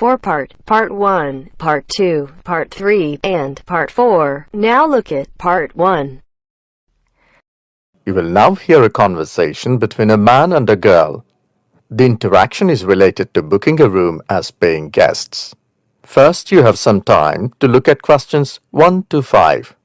4-part, Part 1, Part 2, Part 3, and Part 4. Now look at Part 1. You will now hear a conversation between a man and a girl. The interaction is related to booking a room as paying guests. First, you have some time to look at questions 1 to 5.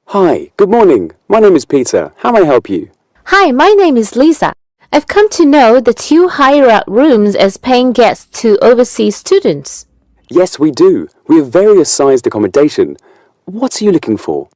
Hi, good morning. My name is Peter. How may I help you? Hi, my name is Lisa. I've come to know that you hire out rooms as paying guests to overseas students. Yes, we do. We have various sized accommodation. What are you looking for?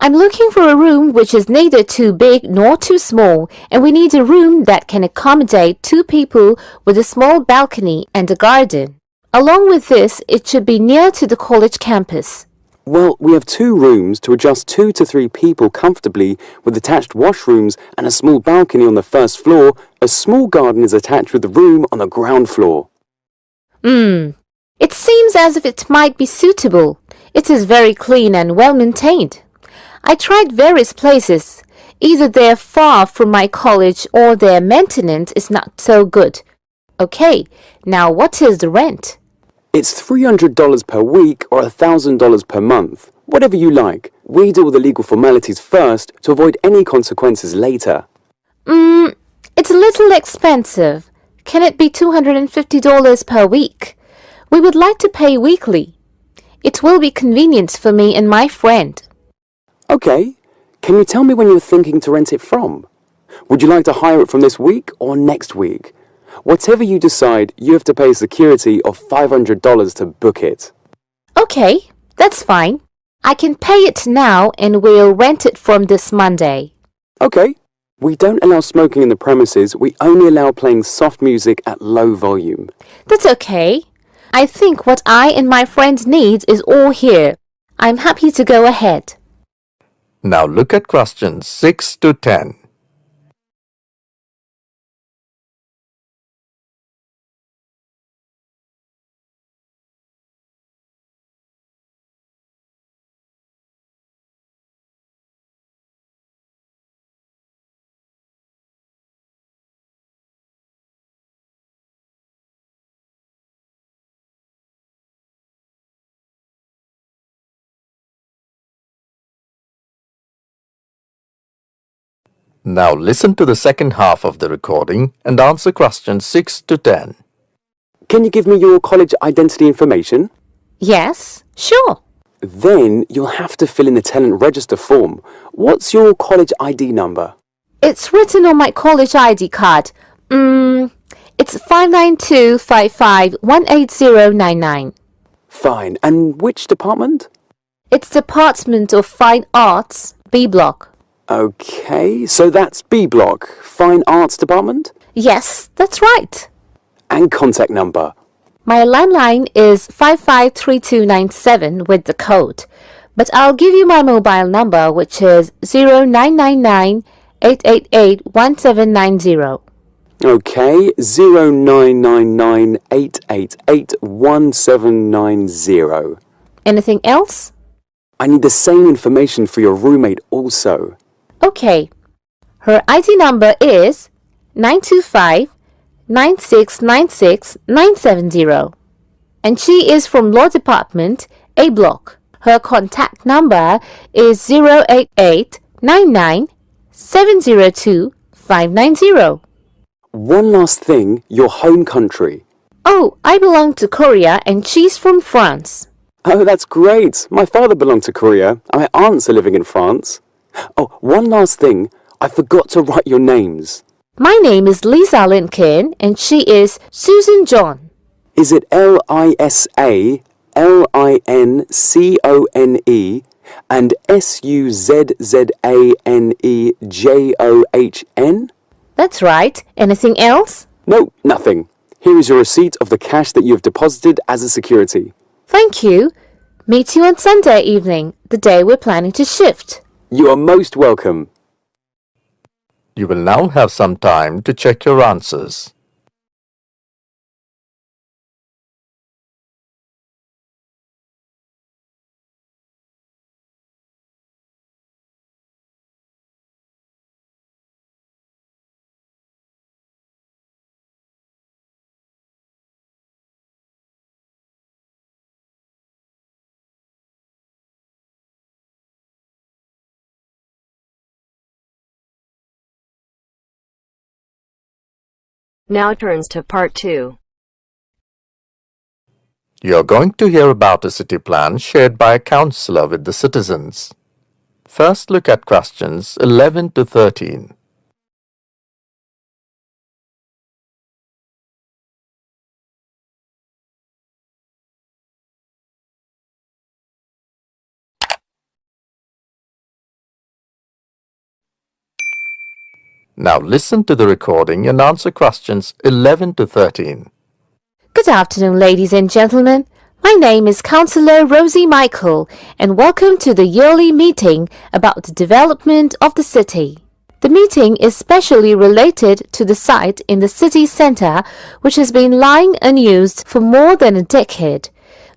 I'm looking for a room which is neither too big nor too small, and we need a room that can accommodate 2 people with a small balcony and a garden. Along with this, it should be near to the college campus. Well, we have 2 rooms to adjust 2 to 3 people comfortably with attached washrooms and a small balcony on the first floor. A small garden is attached with the room on the ground floor. It seems as if it might be suitable. It is very clean and well maintained. I tried various places. Either they're far from my college or their maintenance is not so good. Okay, now what is the rent? It's $300 per week or $1,000 per month. Whatever you like. We do all the legal formalities first to avoid any consequences later. It's a little expensive. Can it be $250 per week? We would like to pay weekly. It will be convenient for me and my friend. Okay. Can you tell me when you're thinking to rent it from? Would you like to hire it from this week or next week? Whatever you decide, you have to pay security of $500 to book it. Okay, that's fine. I can pay it now and we'll rent it from this Monday. Okay. We don't allow smoking in the premises. We only allow playing soft music at low volume. That's okay. I think what I and my friend need is all here. I'm happy to go ahead. Now look at questions 6 to 10. Now listen to the second half of the recording and answer questions 6 to 10. Can you give me your college identity information? Yes, sure. Then you'll have to fill in the tenant register form. What's your college ID number? It's written on my college ID card. It's 59255-18099. Fine. And which department? It's Department of Fine Arts, B Block. Okay, so that's B Block, Fine Arts Department? Yes, that's right. And contact number? My landline is 553297 with the code, but I'll give you my mobile number, which is 0999-888-1790. Okay, 0999-888-1790. Anything else? I need the same information for your roommate also. Okay. Her ID number is 925-9696-970. And she is from Law Department, A Block. Her contact number is 088-99-702-590. One last thing, your home country. Oh, I belong to Korea and she's from France. Oh, that's great. My father belonged to Korea and my aunts are living in France. Oh, one last thing. I forgot to write your names. My name is Lisa Lincoln and she is Susan John. Is it Lisa Lincone and Suzannejohn? That's right. Anything else? No, nothing. Here is your receipt of the cash that you have deposited as a security. Thank you. Meet you on Sunday evening, the day we're planning to shift. You are most welcome. You will now have some time to check your answers. Now turns to part 2. You are going to hear about a city plan shared by a councillor with the citizens. First, look at questions 11 to 13. Now listen to the recording and answer questions 11 to 13. Good afternoon, ladies and gentlemen. My name is Councillor Rosie Michael, and welcome to the yearly meeting about the development of the city. The meeting is specially related to the site in the city centre, which has been lying unused for more than a decade.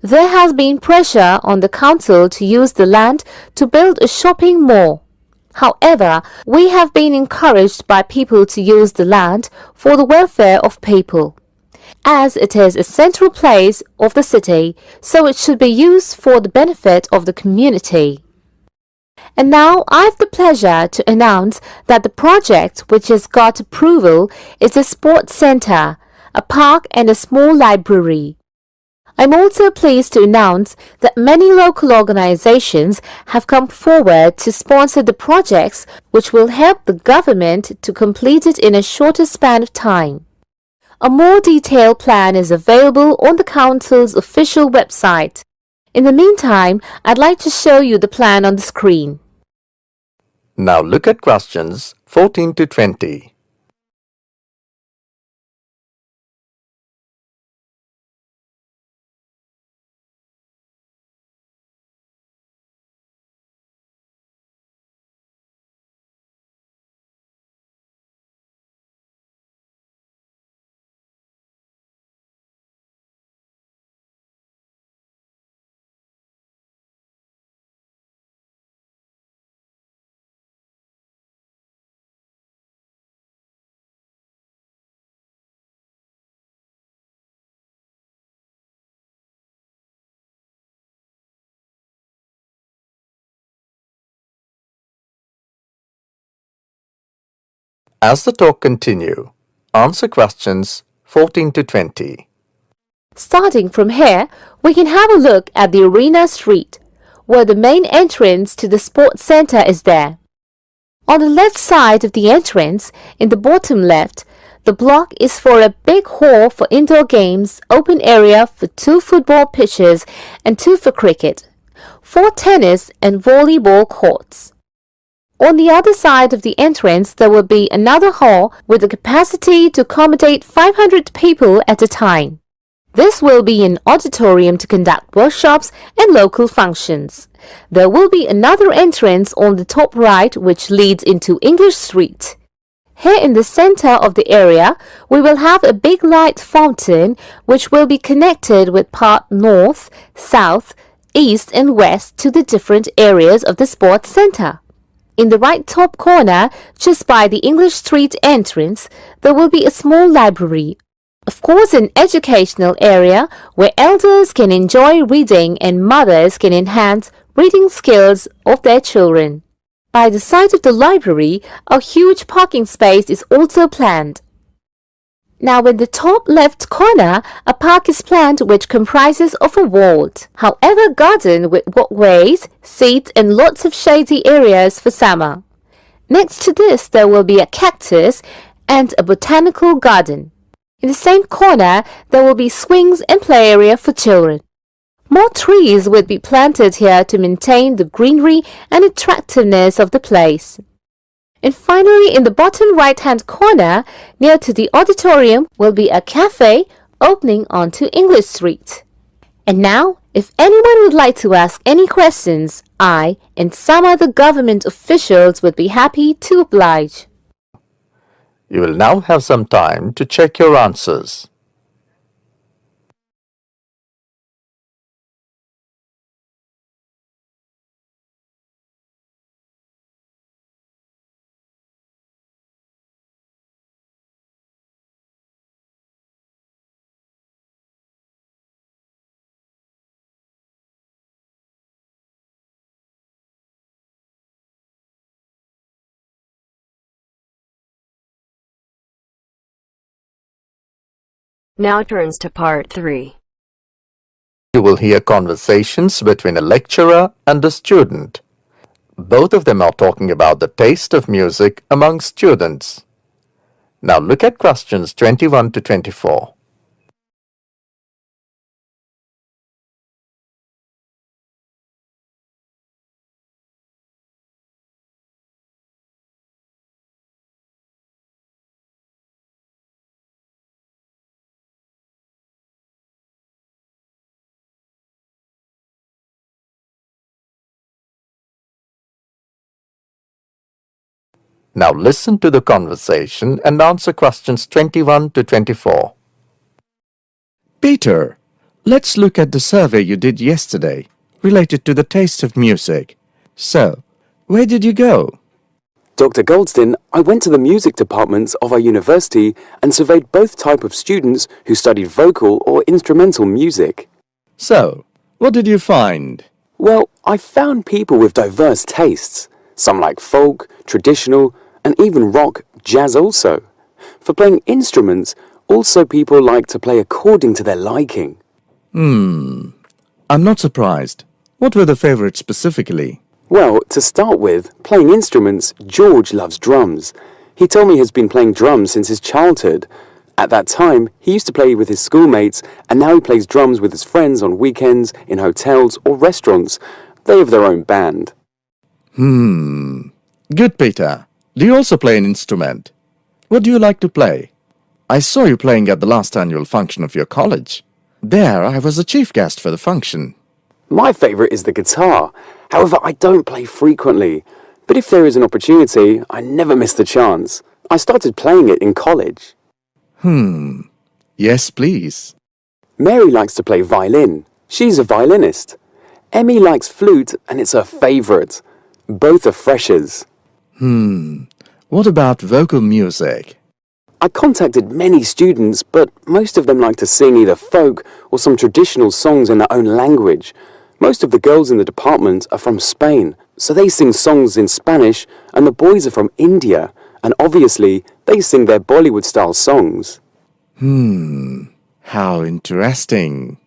There has been pressure on the council to use the land to build a shopping mall. However, we have been encouraged by people to use the land for the welfare of people, as it is a central place of the city, so it should be used for the benefit of the community. And now I have the pleasure to announce that the project which has got approval is a sports centre, a park and a small library. I'm also pleased to announce that many local organizations have come forward to sponsor the projects which will help the government to complete it in a shorter span of time. A more detailed plan is available on the council's official website. In the meantime, I'd like to show you the plan on the screen. Now look at questions 14 to 20. As the talk continue, answer questions 14 to 20. Starting from here, we can have a look at the Arena Street, where the main entrance to the sports centre is there. On the left side of the entrance, in the bottom left, the block is for a big hall for indoor games, open area for 2 football pitches and 2 for cricket, 4 tennis and volleyball courts. On the other side of the entrance, there will be another hall with the capacity to accommodate 500 people at a time. This will be an auditorium to conduct workshops and local functions. There will be another entrance on the top right which leads into English Street. Here in the center of the area, we will have a big light fountain which will be connected with part north, south, east and west to the different areas of the sports center. In the right top corner, just by the English Street entrance, there will be a small library. Of course, an educational area where elders can enjoy reading and mothers can enhance reading skills of their children. By the side of the library, a huge parking space is also planned. Now in the top left corner, a park is planned which comprises of a walled, however garden with walkways, seats and lots of shady areas for summer. Next to this there will be a cactus and a botanical garden. In the same corner there will be swings and play area for children. More trees would be planted here to maintain the greenery and attractiveness of the place. And finally, in the bottom right-hand corner, near to the auditorium, will be a cafe opening onto English Street. And now, If anyone would like to ask any questions, I and some other government officials would be happy to oblige. You will now have some time to check your answers. Now turns to part 3. You will hear conversations between a lecturer and a student. Both of them are talking about the taste of music among students. Now look at questions 21 to 24. Now listen to the conversation and answer questions 21 to 24. Peter, let's look at the survey you did yesterday related to the taste of music. So, where did you go? Dr. Goldston, I went to the music departments of our university and surveyed both types of students who studied vocal or instrumental music. So, what did you find? Well, I found people with diverse tastes. Some like folk, traditional, and even rock, jazz also. For playing instruments, also people like to play according to their liking. I'm not surprised. What were the favorites specifically? Well, to start with, playing instruments, George loves drums. He told me he has been playing drums since his childhood. At that time, he used to play with his schoolmates, and now he plays drums with his friends on weekends, in hotels or restaurants. They have their own band. Good, Peter. Do you also play an instrument? What do you like to play? I saw you playing at the last annual function of your college. There, I was the chief guest for the function. My favourite is the guitar. However, I don't play frequently. But if there is an opportunity, I never miss the chance. I started playing it in college. Yes, please. Mary likes to play violin. She's a violinist. Emmy likes flute, and it's her favourite. Both are freshers. What about vocal music? I contacted many students, but most of them like to sing either folk or some traditional songs in their own language. Most of the girls in the department are from Spain, so they sing songs in Spanish, and the boys are from India, and obviously they sing their Bollywood-style songs. How interesting.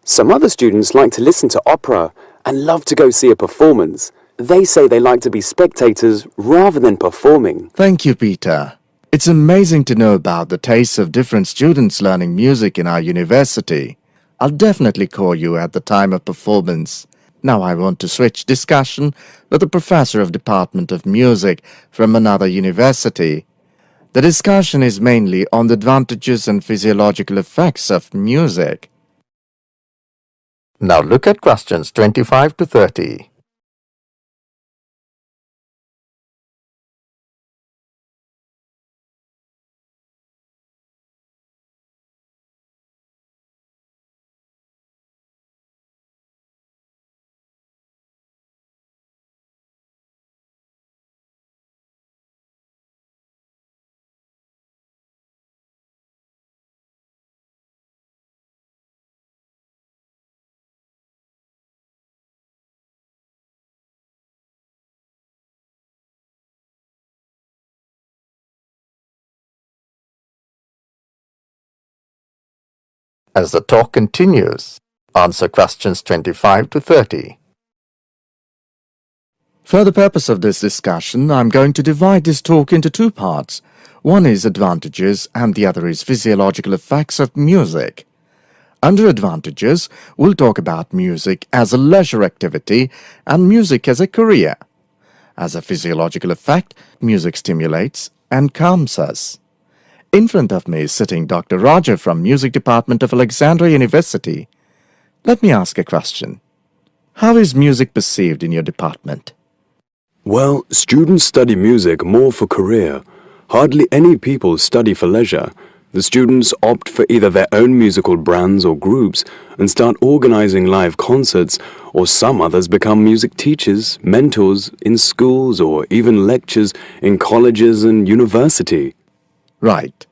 Some other students like to listen to opera and love to go see a performance. They say they like to be spectators rather than performing. Thank you, Peter. It's amazing to know about the tastes of different students learning music in our university. I'll definitely call you at the time of performance. Now I want to switch discussion with a professor of Department of Music from another university. The discussion is mainly on the advantages and physiological effects of music. Now look at questions 25 to 30. As the talk continues, answer questions 25 to 30. For the purpose of this discussion, I'm going to divide this talk into two parts. One is advantages and the other is physiological effects of music. Under advantages, we'll talk about music as a leisure activity and music as a career. As a physiological effect, music stimulates and calms us. In front of me is sitting Dr. Roger from Music Department of Alexandria University. Let me ask a question. How is music perceived in your department? Well, students study music more for career. Hardly any people study for leisure. The students opt for either their own musical brands or groups and start organizing live concerts, or some others become music teachers, mentors in schools, or even lectures in colleges and university. Right.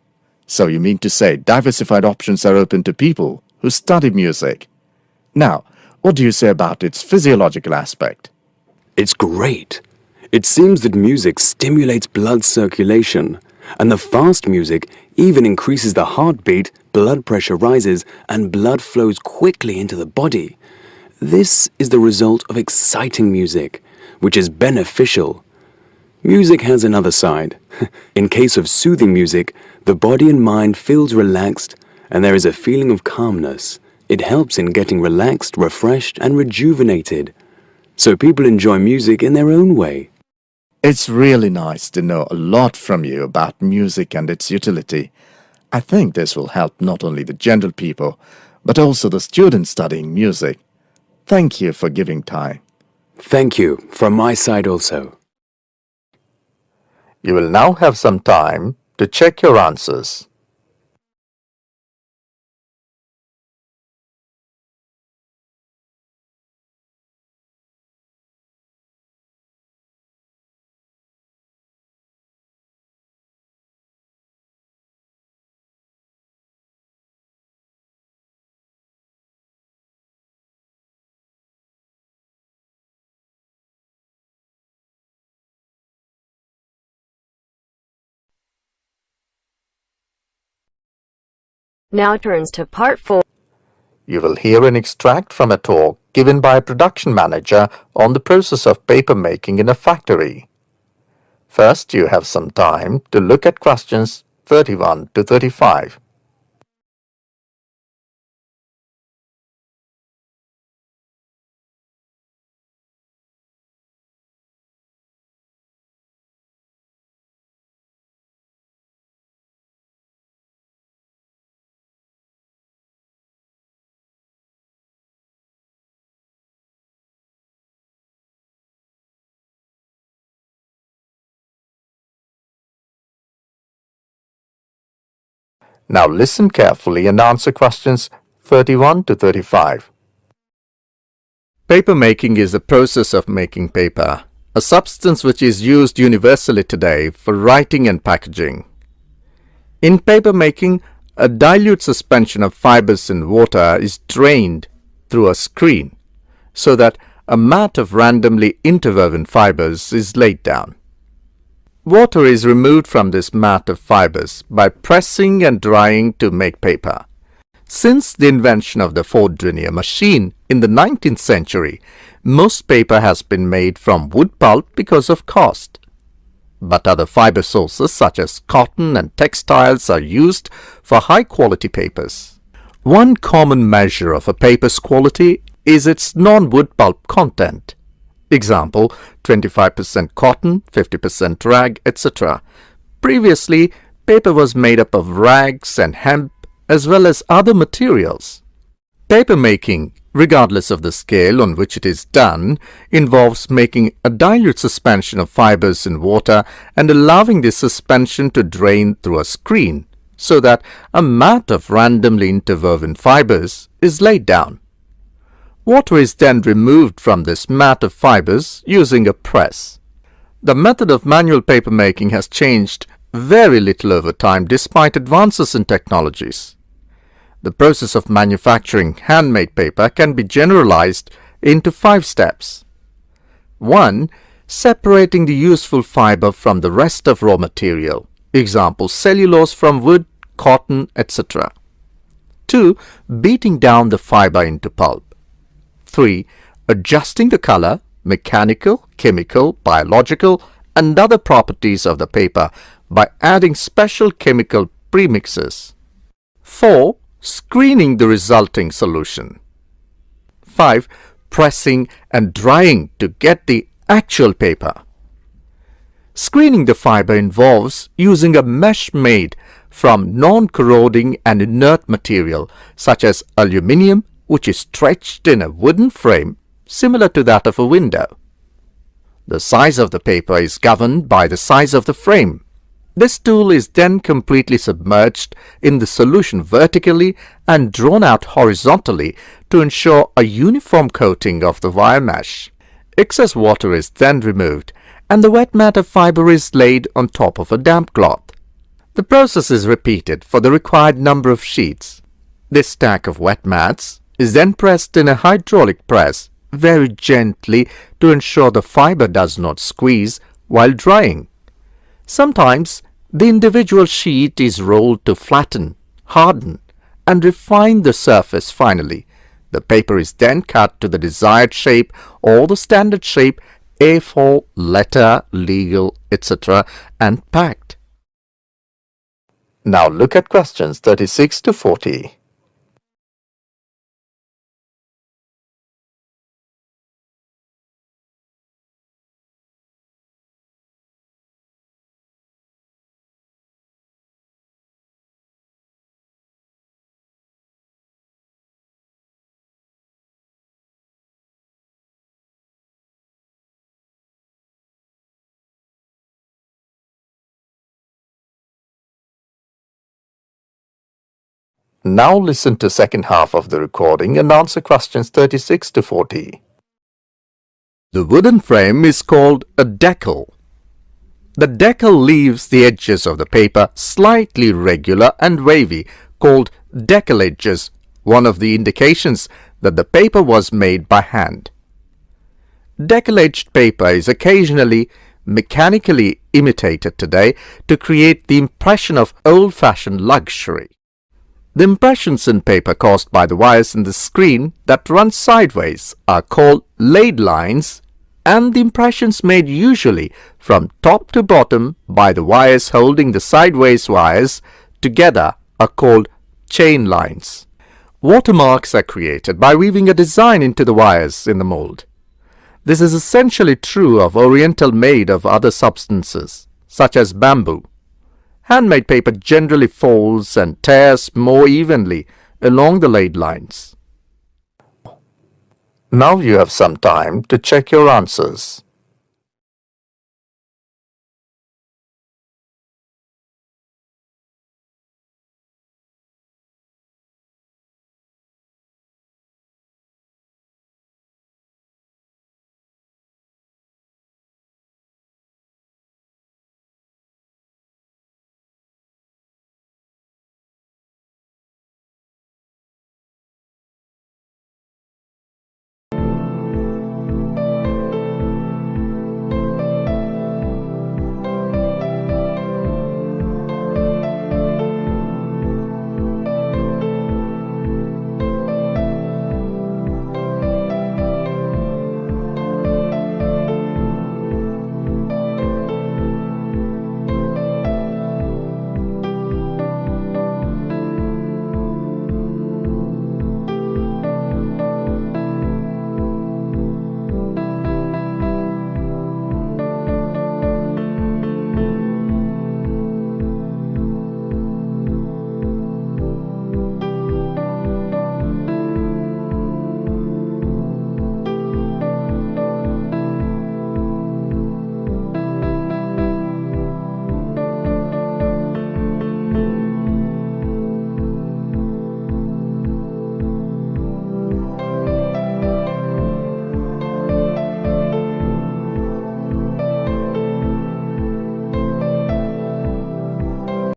So you mean to say diversified options are open to people who study music. Now, what do you say about its physiological aspect? It's great. It seems that music stimulates blood circulation, and the fast music even increases the heartbeat, blood pressure rises, and blood flows quickly into the body. This is the result of exciting music, which is beneficial. Music has another side. In case of soothing music, the body and mind feels relaxed, and there is a feeling of calmness. It helps in getting relaxed, refreshed, and rejuvenated. So people enjoy music in their own way. It's really nice to know a lot from you about music and its utility. I think this will help not only the general people, but also the students studying music. Thank you for giving time. Thank you, from my side also. You will now have some time to check your answers. Now turns to part 4. You will hear an extract from a talk given by a production manager on the process of paper making in a factory. First, you have some time to look at questions 31 to 35. Now listen carefully and answer questions 31 to 35. Paper making is the process of making paper, a substance which is used universally today for writing and packaging. In paper making, a dilute suspension of fibers in water is drained through a screen so that a mat of randomly interwoven fibers is laid down. Water is removed from this mat of fibers by pressing and drying to make paper. Since the invention of the Ford denier machine in the 19th century, most paper has been made from wood pulp because of cost. But other fiber sources such as cotton and textiles are used for high-quality papers. One common measure of a paper's quality is its non-wood pulp content. Example, 25% cotton, 50% rag, etc. Previously, paper was made up of rags and hemp as well as other materials. Paper making, regardless of the scale on which it is done, involves making a dilute suspension of fibers in water and allowing this suspension to drain through a screen so that a mat of randomly interwoven fibers is laid down. Water is then removed from this mat of fibers using a press. The method of manual paper making has changed very little over time despite advances in technologies. The process of manufacturing handmade paper can be generalized into 5 steps. 1. Separating the useful fiber from the rest of raw material. Example, cellulose from wood, cotton, etc. 2. Beating down the fiber into pulp. 3. Adjusting the color, mechanical, chemical, biological, and other properties of the paper by adding special chemical premixes. 4. Screening the resulting solution. 5. Pressing and drying to get the actual paper. Screening the fiber involves using a mesh made from non-corroding and inert material such as aluminium, which is stretched in a wooden frame similar to that of a window. The size of the paper is governed by the size of the frame. This tool is then completely submerged in the solution vertically and drawn out horizontally to ensure a uniform coating of the wire mesh. Excess water is then removed and the wet matter fiber is laid on top of a damp cloth. The process is repeated for the required number of sheets. This stack of wet mats is then pressed in a hydraulic press very gently to ensure the fiber does not squeeze while drying. Sometimes the individual sheet is rolled to flatten, harden, and refine the surface finally. The paper is then cut to the desired shape or the standard shape A4, letter, legal, etc. and packed. Now look at questions 36 to 40. Now listen to second half of the recording and answer questions 36 to 40. The wooden frame is called a decal. The decal leaves the edges of the paper slightly regular and wavy, called decal edges, one of the indications that the paper was made by hand. Decal-edged paper is occasionally mechanically imitated today to create the impression of old-fashioned luxury. The impressions in paper caused by the wires in the screen that run sideways are called laid lines, and the impressions made usually from top to bottom by the wires holding the sideways wires together are called chain lines. Watermarks are created by weaving a design into the wires in the mold. This is essentially true of oriental made of other substances, such as bamboo. Handmade paper generally folds and tears more evenly along the laid lines. Now you have some time to check your answers.